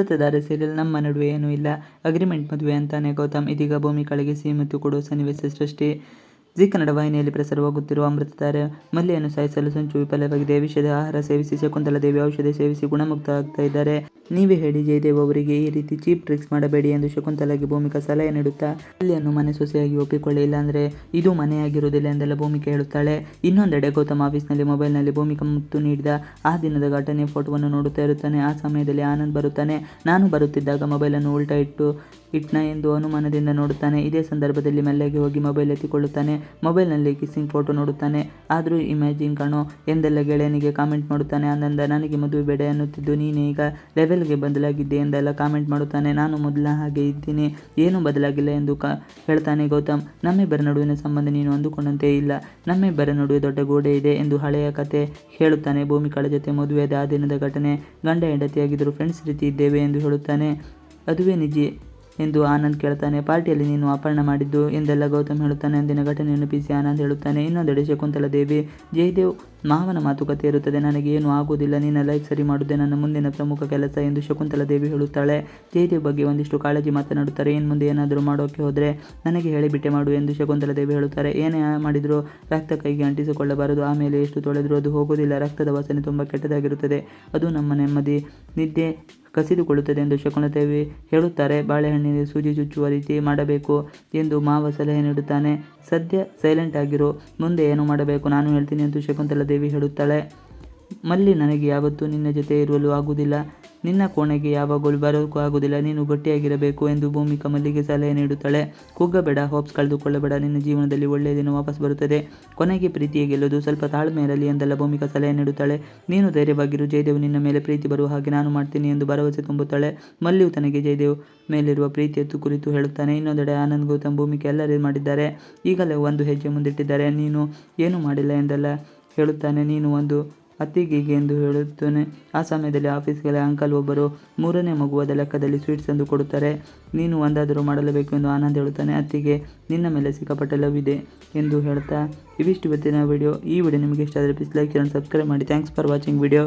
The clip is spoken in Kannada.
ಸತತಧಾರೆ ಸೀರಿಯಲ್ ನಮ್ಮ ನಡುವೆ ಏನೂ ಇಲ್ಲ, ಅಗ್ರಿಮೆಂಟ್ ಮದುವೆ ಅಂತಾನೆ ಗೌತಮ್. ಇದೀಗ ಭೂಮಿಕಾಳಿಗೆ ಸಿಹಿ ಮತ್ತು ಕೊಡುವ ಸನ್ನಿವೇಶ ಸೃಷ್ಟಿ. ಜಿ ಕನ್ನಡ ವಾಹಿನಿಯಲ್ಲಿ ಪ್ರಸಾರವಾಗುತ್ತಿರುವ ಅಮೃತಧಾರೆ ಮಲ್ಯವನ್ನು ಸಾಯಿಸಲು ಸಂಚು ವಿಫಲವಾಗಿದೆ. ವಿಷದ ಆಹಾರ ಸೇವಿಸಿ ಶಕುಂತಲಾದೇವಿ ಔಷಧಿ ಸೇವಿಸಿ ಗುಣಮುಕ್ತ ಆಗ್ತಾ ಇದ್ದಾರೆ. ನೀವೇ ಹೇಳಿ ಜಯದೇವ್ ಅವರಿಗೆ ಈ ರೀತಿ ಚೀಪ್ ಟ್ರಿಕ್ಸ್ ಮಾಡಬೇಡಿ ಎಂದು ಶಕುಂತಲಾಗೆ ಭೂಮಿಕಾ ಸಲಹೆ ನೀಡುತ್ತಾ, ಮಲ್ಯನ್ನು ಮನೆ ಸೊಸೆಯಾಗಿ ಒಪ್ಪಿಕೊಳ್ಳಿ, ಇಲ್ಲಾಂದ್ರೆ ಇದು ಮನೆಯಾಗಿರುವುದಿಲ್ಲ ಎಂದೆಲ್ಲ ಭೂಮಿಕಾ ಹೇಳುತ್ತಾಳೆ. ಇನ್ನೊಂದೆಡೆ ಗೌತಮ್ ಆಫೀಸ್ನಲ್ಲಿ ಮೊಬೈಲ್ನಲ್ಲಿ ಭೂಮಿಕಾ ಮುತ್ತು ನೀಡಿದ ಆ ದಿನದ ಘಟನೆ ಫೋಟೋವನ್ನು ನೋಡುತ್ತಾ ಇರುತ್ತಾನೆ. ಆ ಸಮಯದಲ್ಲಿ ಆನಂದ್ ಬರುತ್ತಾನೆ. ನಾನು ಬರುತ್ತಿದ್ದಾಗ ಮೊಬೈಲನ್ನು ಉಲ್ಟಾ ಇಟ್ನ ಎಂದು ಅನುಮಾನದಿಂದ ನೋಡುತ್ತಾನೆ. ಇದೇ ಸಂದರ್ಭದಲ್ಲಿ ಮೆಲ್ಲಗೆ ಹೋಗಿ ಮೊಬೈಲ್ ಎತ್ತಿಕೊಳ್ಳುತ್ತಾನೆ. ಮೊಬೈಲ್ನಲ್ಲಿ ಕಿಸ್ಸಿಂಗ್ ಫೋಟೋ ನೋಡುತ್ತಾನೆ. ಆದರೂ ಇಮ್ಯಾಜಿನ್ ಕಾಣೋ ಎಂದೆಲ್ಲ ಗೆಳೆಯನಿಗೆ ಕಾಮೆಂಟ್ ಮಾಡುತ್ತಾನೆ. ಆನಂದ ನನಗೆ ಮದುವೆ ಬೇಡ ಎನ್ನುತ್ತಿದ್ದು ನೀನು ಈಗ ಲೆವೆಲ್ಗೆ ಬದಲಾಗಿದ್ದೆ ಎಂದೆಲ್ಲ ಕಾಮೆಂಟ್ ಮಾಡುತ್ತಾನೆ. ನಾನು ಮೊದಲ ಹಾಗೆ ಇದ್ದೀನಿ, ಏನೂ ಬದಲಾಗಿಲ್ಲ ಎಂದು ಹೇಳ್ತಾನೆ ಗೌತಮ್. ನಮ್ಮಿಬ್ಬರ ನಡುವಿನ ಸಂಬಂಧ ನೀನು ಅಂದುಕೊಂಡಂತೆ ಇಲ್ಲ, ನಮ್ಮಿಬ್ಬರ ನಡುವೆ ದೊಡ್ಡ ಗೋಡೆ ಇದೆ ಎಂದು ಹಳೆಯ ಕತೆ ಹೇಳುತ್ತಾನೆ. ಭೂಮಿಕಾಳ ಜೊತೆ ಮದುವೆಯಾದ ಆ ದಿನದ ಘಟನೆ, ಗಂಡ ಹೆಂಡತಿಯಾಗಿದ್ದರೂ ಫ್ರೆಂಡ್ಸ್ ರೀತಿ ಇದ್ದೇವೆ ಎಂದು ಹೇಳುತ್ತಾನೆ. ಅದುವೇ ನಿಜ ಎಂದು ಆನಂದ್ ಕೇಳ್ತಾನೆ. ಪಾರ್ಟಿಯಲ್ಲಿ ನೀನು ಅಪಹರಣ ಮಾಡಿದ್ದು ಎಂದೆಲ್ಲ ಗೌತಮ್ ಹೇಳುತ್ತಾನೆ. ಅಂದಿನ ಘಟನೆ ನೆನಪಿಸಿ ಆನಂದ್ ಹೇಳುತ್ತಾನೆ. ಇನ್ನೊಂದೆಡೆ ಶಕುಂತಲಾದೇವಿ, ಜಯದೇವ್ ಮಾವನ ಮಾತುಕತೆ ಇರುತ್ತದೆ, ನನಗೆ ಏನೂ ಆಗುವುದಿಲ್ಲ, ನಿನ್ನ ಲೈಫ್ ಸರಿ ಮಾಡುವುದೇ ನನ್ನ ಮುಂದಿನ ಪ್ರಮುಖ ಕೆಲಸ ಎಂದು ಶಕುಂತಲಾದೇವಿ ಹೇಳುತ್ತಾಳೆ. ಜಯದೇವ್ ಬಗ್ಗೆ ಒಂದಿಷ್ಟು ಕಾಳಜಿ ಮಾತನಾಡುತ್ತಾರೆ. ಇನ್ನು ಮುಂದೆ ಏನಾದರೂ ಮಾಡೋಕೆ ಹೋದರೆ ನನಗೆ ಹೇಳಿಬಿಟ್ಟೆ ಮಾಡು ಎಂದು ಶಕುಂತಲಾದೇವಿ ಹೇಳುತ್ತಾರೆ. ಏನೇ ಮಾಡಿದರೂ ರಕ್ತ ಕೈಗೆ ಅಂಟಿಸಿಕೊಳ್ಳಬಾರದು, ಆಮೇಲೆ ಎಷ್ಟು ತೊಳೆದರೂ ಅದು ಹೋಗೋದಿಲ್ಲ, ರಕ್ತದ ವಾಸನೆ ತುಂಬ ಕೆಟ್ಟದಾಗಿರುತ್ತದೆ, ಅದು ನಮ್ಮ ನೆಮ್ಮದಿ ನಿದ್ದೆ ಕಸಿದುಕೊಳ್ಳುತ್ತದೆ ಎಂದು ಶಕುಂತಲಾದೇವಿ ಹೇಳುತ್ತಾರೆ. ಬಾಳೆಹಣ್ಣಿಗೆ ಸೂಜಿ ಚುಚ್ಚುವ ರೀತಿ ಮಾಡಬೇಕು ಎಂದು ಮಾವ ಸಲಹೆ ನೀಡುತ್ತಾನೆ. ಸದ್ಯ ಸೈಲೆಂಟ್ ಆಗಿರು, ಮುಂದೆ ಏನು ಮಾಡಬೇಕು ನಾನು ಹೇಳ್ತೀನಿ ಎಂದು ಶಕುಂತಲಾದೇವಿ ಹೇಳುತ್ತಾಳೆ. ಮಲ್ಲಿ, ನನಗೆ ಯಾವತ್ತೂ ನಿನ್ನ ಜೊತೆ ಇರಲು ಆಗುವುದಿಲ್ಲ, ನಿನ್ನ ಕೋಣೆಗೆ ಯಾವಾಗಲೂ ಬರೋಕ್ಕೂ ಆಗುವುದಿಲ್ಲ, ನೀನು ಗಟ್ಟಿಯಾಗಿರಬೇಕು ಎಂದು ಭೂಮಿಕಾ ಮಲ್ಲಿಗೆ ಸಲಹೆ ನೀಡುತ್ತಾಳೆ. ಕುಗ್ಗಬೇಡ, ಹೋಪ್ಸ್ ಕಳೆದುಕೊಳ್ಳಬೇಡ, ನಿನ್ನ ಜೀವನದಲ್ಲಿ ಒಳ್ಳೆಯ ದಿನ ವಾಪಸ್ ಬರುತ್ತದೆ, ಕೊನೆಗೆ ಪ್ರೀತಿಯೇ ಗೆಲ್ಲೋದು, ಸ್ವಲ್ಪ ತಾಳ್ಮೆ ಇರಲಿ ಎಂದೆಲ್ಲ ಭೂಮಿಕಾ ಸಲಹೆ ನೀಡುತ್ತಾಳೆ. ನೀನು ಧೈರ್ಯವಾಗಿರು, ಜಯದೇವ್ ನಿನ್ನ ಮೇಲೆ ಪ್ರೀತಿ ಬರುವ ಹಾಗೆ ನಾನು ಮಾಡ್ತೀನಿ ಎಂದು ಭರವಸೆ ತುಂಬುತ್ತಾಳೆ. ಮಲ್ಲಿಯು ತನಗೆ ಜಯದೇವ್ ಮೇಲಿರುವ ಪ್ರೀತಿಯ ಕುರಿತು ಹೇಳುತ್ತಾನೆ. ಇನ್ನೊಂದೆಡೆ ಆನಂದ್, ಗೌತಮ್, ಭೂಮಿಕಾ ಎಲ್ಲರೂ ಮಾಡಿದ್ದಾರೆ, ಈಗಲೇ ಒಂದು ಹೆಜ್ಜೆ ಮುಂದಿಟ್ಟಿದ್ದಾರೆ, ನೀನು ಏನೂ ಮಾಡಿಲ್ಲ ಎಂದೆಲ್ಲ ಹೇಳುತ್ತಾನೆ. ನೀನು ಒಂದು ಅತ್ತಿಗೆಗೆ ಎಂದು ಹೇಳುತ್ತಾನೆ. ಆ ಸಮಯದಲ್ಲಿ ಆಫೀಸ್ಗೆ ಅಂಕಲ್ ಒಬ್ಬರು 3ನೇ ಮಗುವಾದ ಲೆಕ್ಕದಲ್ಲಿ ಸ್ವೀಟ್ಸ್ ತಂದು ಕೊಡುತ್ತಾರೆ. ನೀನು ಒಂದಾದರೂ ಮಾಡಲೇಬೇಕು ಎಂದು ಆನಂದ್ ಹೇಳುತ್ತಾನೆ. ಅತ್ತಿಗೆ, ನಿನ್ನ ಮೇಲೆ ಸಿಕ್ಕಾಪಟ್ಟೆ ಲವ್ ಇದೆ ಎಂದು ಹೇಳ್ತಾ ಇವಿಷ್ಟು ಇವತ್ತಿನ ವಿಡಿಯೋ. ಈ ವಿಡಿಯೋ ನಿಮಗೆ ಇಷ್ಟ ಆದರೆ ಪ್ಲೀಸ್ ಲೈಕ್ and ಸಬ್ಸ್ಕ್ರೈಬ್ ಮಾಡಿ. Thanks for watching video.